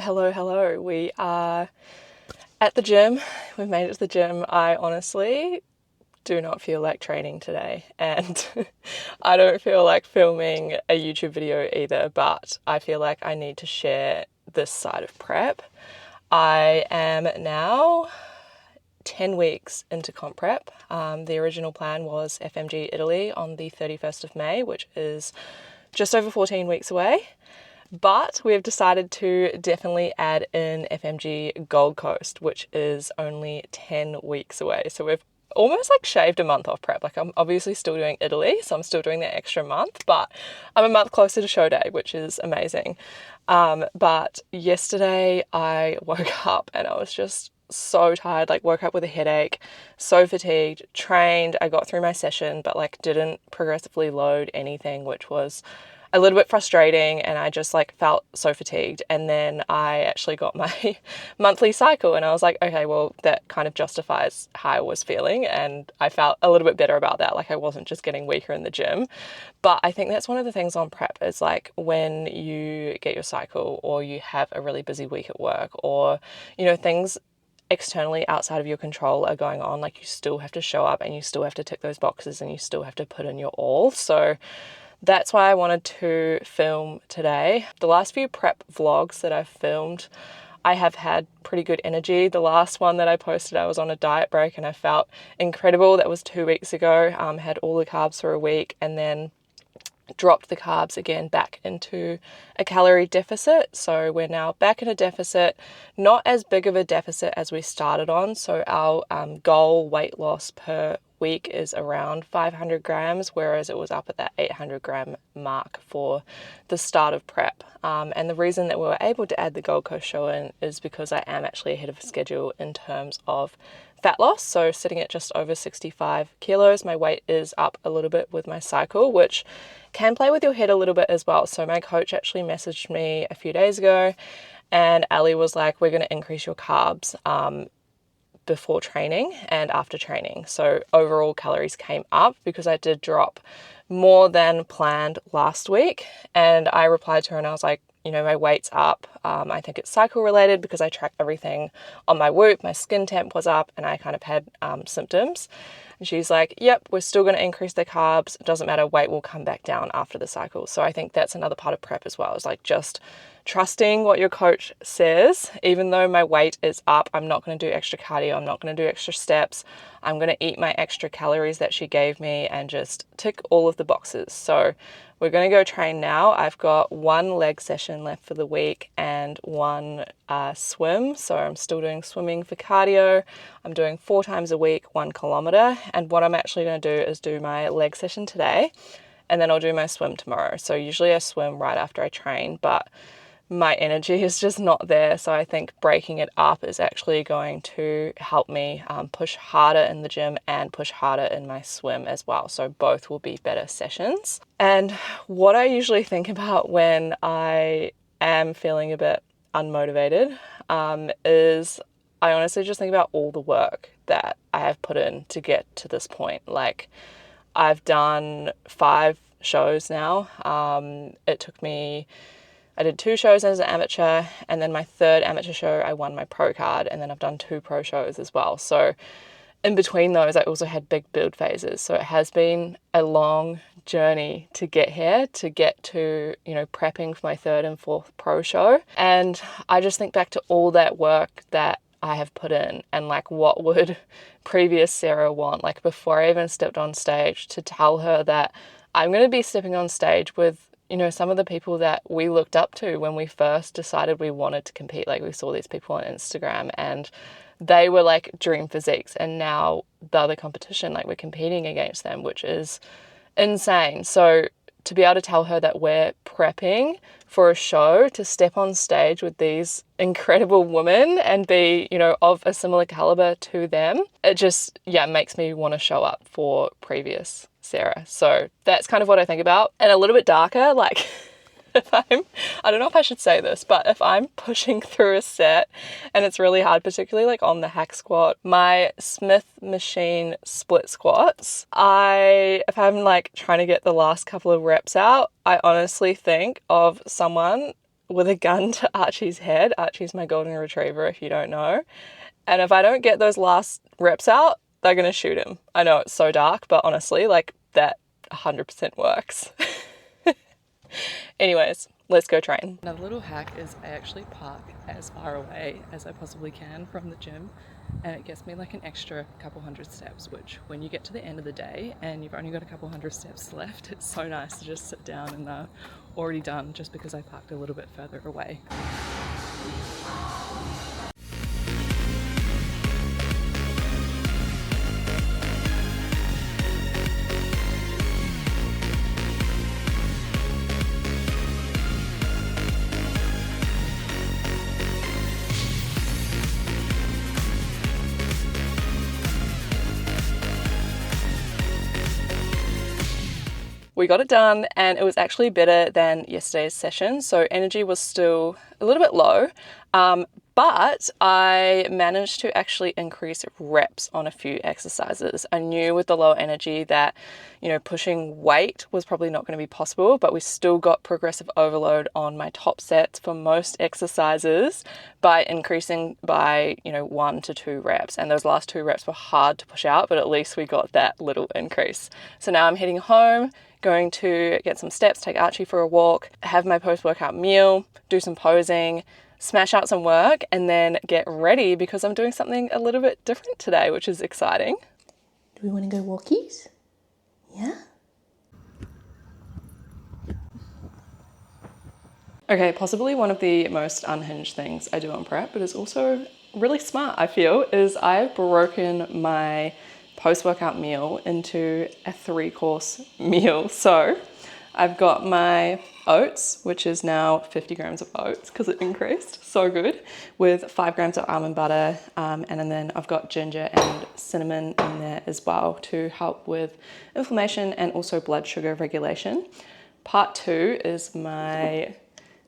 Hello. We are at the gym. We've made it to the gym. I honestly do not feel like training today, and I don't feel like filming a YouTube video either, but I feel like I need to share this side of prep. I am now 10 weeks into comp prep. The original plan was FMG Italy on the 31st of May, which is just over 14 weeks away. But we've decided to definitely add in FMG Gold Coast, which is only 10 weeks away. So we've almost like shaved a month off prep. Like I'm obviously still doing Italy, so I'm still doing that extra month, but I'm a month closer to show day, which is amazing. But yesterday I woke up and I was just so tired, like woke up with a headache, so fatigued, trained, I got through my session, but like didn't progressively load anything, which was a little bit frustrating, and I just like felt so fatigued. And then I actually got my monthly cycle and I was like, okay, well that kind of justifies how I was feeling, and I felt a little bit better about that. Like I wasn't just getting weaker in the gym. But I think that's one of the things on prep is like when you get your cycle or you have a really busy week at work, or things externally outside of your control are going on, like you still have to show up and you still have to tick those boxes and you still have to put in your all. So that's why I wanted to film today. The last few prep vlogs that I've filmed, I have had pretty good energy. The last one that I posted, I was on a diet break and I felt incredible. That was 2 weeks ago. Had all the carbs for a week and then dropped the carbs again back into a calorie deficit. So we're now back in a deficit, not as big of a deficit as we started on. So our goal weight loss per week is around 500 grams, whereas it was up at that 800 gram mark for the start of prep. And the reason that we were able to add the Gold Coast show in is because I am actually ahead of schedule in terms of fat loss. So sitting at just over 65 kilos, my weight is up a little bit with my cycle, which can play with your head a little bit as well. So my coach actually messaged me a few days ago and Ali was like, we're going to increase your carbs before training and after training. So overall calories came up because I did drop more than planned last week. And I replied to her and I was like, my weight's up. I think it's cycle related because I track everything on my Whoop. My skin temp was up and I kind of had symptoms. And she's like, yep, we're still going to increase the carbs. It doesn't matter, weight will come back down after the cycle. So I think that's another part of prep as well. It's like just trusting what your coach says. Even though my weight is up, I'm not going to do extra cardio. I'm not going to do extra steps. I'm going to eat my extra calories that she gave me and just tick all of the boxes. So we're going to go train now. I've got one leg session left for the week and one swim. So I'm still doing swimming for cardio. I'm doing 4 times a week, 1 kilometer. And what I'm actually going to do is do my leg session today and then I'll do my swim tomorrow. So usually I swim right after I train, but my energy is just not there. So I think breaking it up is actually going to help me push harder in the gym and push harder in my swim as well. So both will be better sessions. And what I usually think about when I am feeling a bit unmotivated is I honestly just think about all the work that I have put in to get to this point. Like I've done 5 shows now. I did 2 shows as an amateur, and then my 3rd amateur show, I won my pro card, and then I've done 2 pro shows as well. So in between those, I also had big build phases. So it has been a long journey to get here, to get to, prepping for my 3rd and 4th pro show. And I just think back to all that work that I have put in and like what would previous Sarah want, like before I even stepped on stage, to tell her that I'm going to be stepping on stage with some of the people that we looked up to when we first decided we wanted to compete. Like we saw these people on Instagram and they were like dream physiques, and now they're the competition, like we're competing against them, which is insane. So to be able to tell her that we're prepping for a show to step on stage with these incredible women and be, of a similar caliber to them, it just, makes me want to show up for previous Sarah. So that's kind of what I think about. And a little bit darker, like I don't know if I should say this, but if I'm pushing through a set and it's really hard, particularly like on the hack squat, my Smith machine split squats, if I'm like trying to get the last couple of reps out, I honestly think of someone with a gun to Archie's head. Archie's my golden retriever, if you don't know. And if I don't get those last reps out, they're going to shoot him. I know it's so dark, but honestly, like, that 100% works. Anyways, let's go train. Another little hack is I actually park as far away as I possibly can from the gym, and it gets me like an extra couple hundred steps, which when you get to the end of the day and you've only got a couple hundred steps left, it's so nice to just sit down and already done, just because I parked a little bit further away. We got it done, and it was actually better than yesterday's session. So energy was still a little bit low, but I managed to actually increase reps on a few exercises. I knew with the low energy that, you know, pushing weight was probably not going to be possible, but we still got progressive overload on my top sets for most exercises by increasing by, you know, 1 to 2 reps. And those last 2 reps were hard to push out, but at least we got that little increase. So now I'm heading home, going to get some steps, take Archie for a walk, have my post-workout meal, do some posing, smash out some work, and then get ready because I'm doing something a little bit different today, which is exciting. Do we want to go walkies? Yeah? Okay, possibly one of the most unhinged things I do on prep, but it's also really smart, I feel, is I've broken my post-workout meal into a 3-course meal. So I've got my oats, which is now 50 grams of oats because it increased, so good, with 5 grams of almond butter, and then I've got ginger and cinnamon in there as well to help with inflammation and also blood sugar regulation. Part 2 is my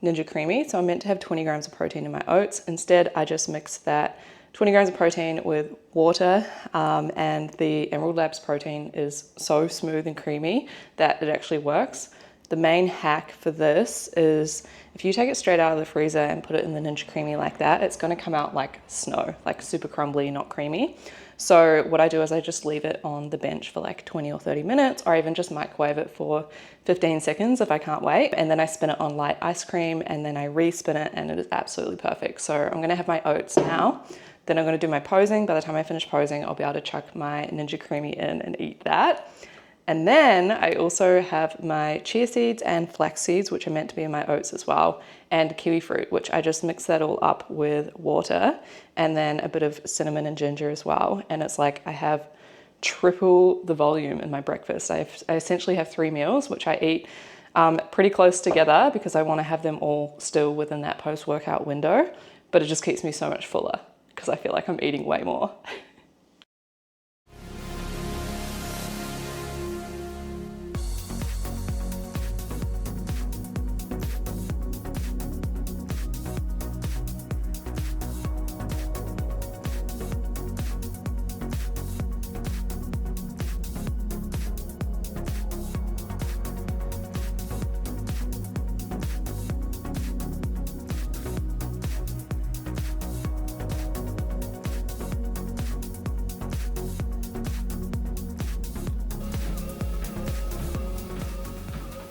Ninja Creamy. So I'm meant to have 20 grams of protein in my oats. Instead, I just mix that 20 grams of protein with water, and the Emerald Labs protein is so smooth and creamy that it actually works. The main hack for this is if you take it straight out of the freezer and put it in the Ninja Creamy like that, it's going to come out like snow, like super crumbly, not creamy. So what I do is I just leave it on the bench for like 20 or 30 minutes, or even just microwave it for 15 seconds if I can't wait. And then I spin it on light ice cream, and then I re-spin it, and it is absolutely perfect. So I'm going to have my oats now. Then I'm going to do my posing. By the time I finish posing, I'll be able to chuck my Ninja Creamy in and eat that. And then I also have my chia seeds and flax seeds, which are meant to be in my oats as well, and kiwi fruit, which I just mix that all up with water, and then a bit of cinnamon and ginger as well. And it's like I have triple the volume in my breakfast. I essentially have 3 meals, which I eat pretty close together because I want to have them all still within that post-workout window, but it just keeps me so much fuller because I feel like I'm eating way more.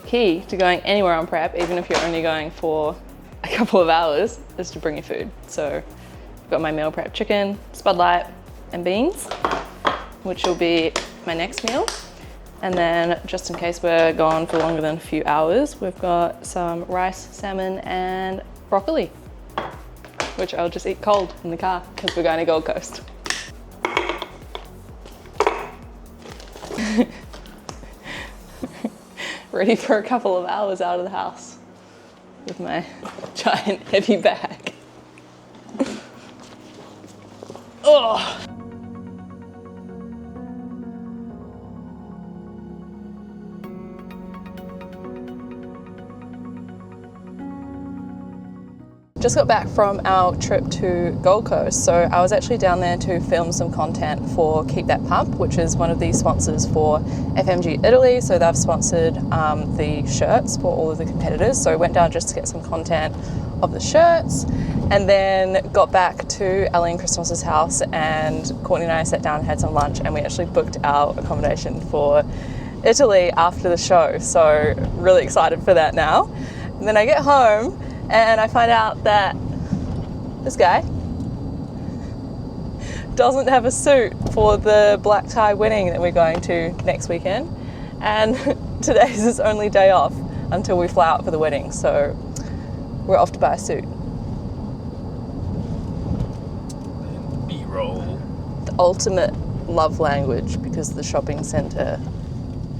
Key to going anywhere on prep, even if you're only going for a couple of hours, is to bring your food. So I've got my meal prep chicken, Spud Light and beans, which will be my next meal. And then just in case we're gone for longer than a few hours, we've got some rice, salmon and broccoli, which I'll just eat cold in the car because we're going to Gold Coast. Ready for a couple of hours out of the house with my giant heavy bag. Oh. just got back from our trip to Gold Coast. So I was actually down there to film some content for Keep That Pump, which is one of the sponsors for FMG Italy. So they've sponsored the shirts for all of the competitors. So I went down just to get some content of the shirts, and then got back to Ellie and Christmas's house, and Courtney and I sat down and had some lunch, and we actually booked our accommodation for Italy after the show. So really excited for that now. And then I get home and I find out that this guy doesn't have a suit for the black tie wedding that we're going to next weekend, and today's his only day off until we fly out for the wedding. So we're off to buy a suit. B-roll. The ultimate love language, because the shopping centre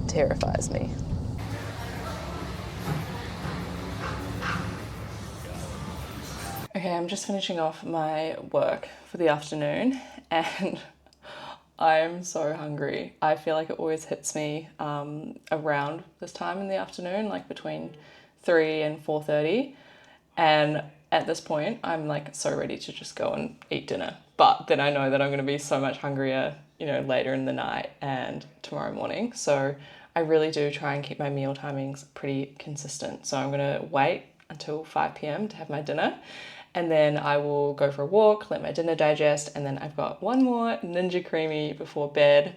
terrifies me. Okay, I'm just finishing off my work for the afternoon, and I'm so hungry. I feel like it always hits me around this time in the afternoon, like between 3 and 4:30. And at this point, I'm like so ready to just go and eat dinner. But then I know that I'm going to be so much hungrier, you know, later in the night and tomorrow morning. So I really do try and keep my meal timings pretty consistent. So I'm going to wait until 5 p.m. to have my dinner. And then I will go for a walk, let my dinner digest. And then I've got one more Ninja Creamy before bed,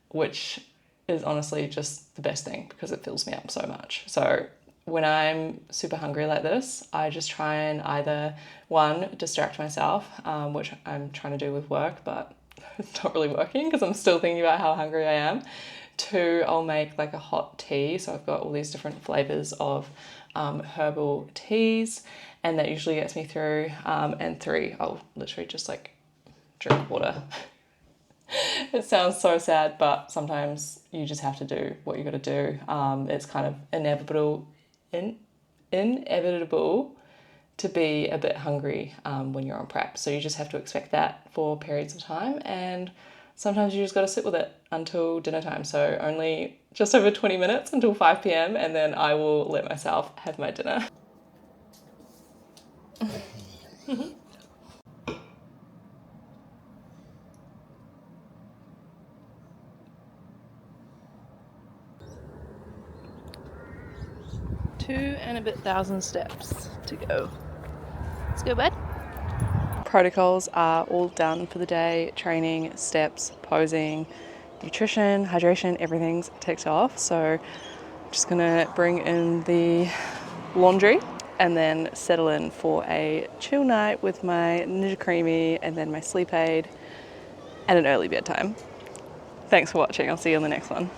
which is honestly just the best thing because it fills me up so much. So when I'm super hungry like this, I just try and either, one, distract myself, which I'm trying to do with work, but it's not really working because I'm still thinking about how hungry I am. 2, I'll make like a hot tea. So I've got all these different flavors of herbal teas, and that usually gets me through. And 3, I'll literally just like drink water. It sounds so sad, but sometimes you just have to do what you got to do. It's kind of inevitable to be a bit hungry when you're on prep. So you just have to expect that for periods of time, and sometimes you just got to sit with it until dinner time. So only just over 20 minutes until 5 p.m. and then I will let myself have my dinner. Two and a bit thousand steps to go. Let's go, bud. Protocols are all done for the day. Training, steps, posing, nutrition, hydration, everything's ticked off. So I'm just gonna bring in the laundry and then settle in for a chill night with my Ninja Creamy and then my sleep aid and an early bedtime. Thanks for watching. I'll see you on the next one.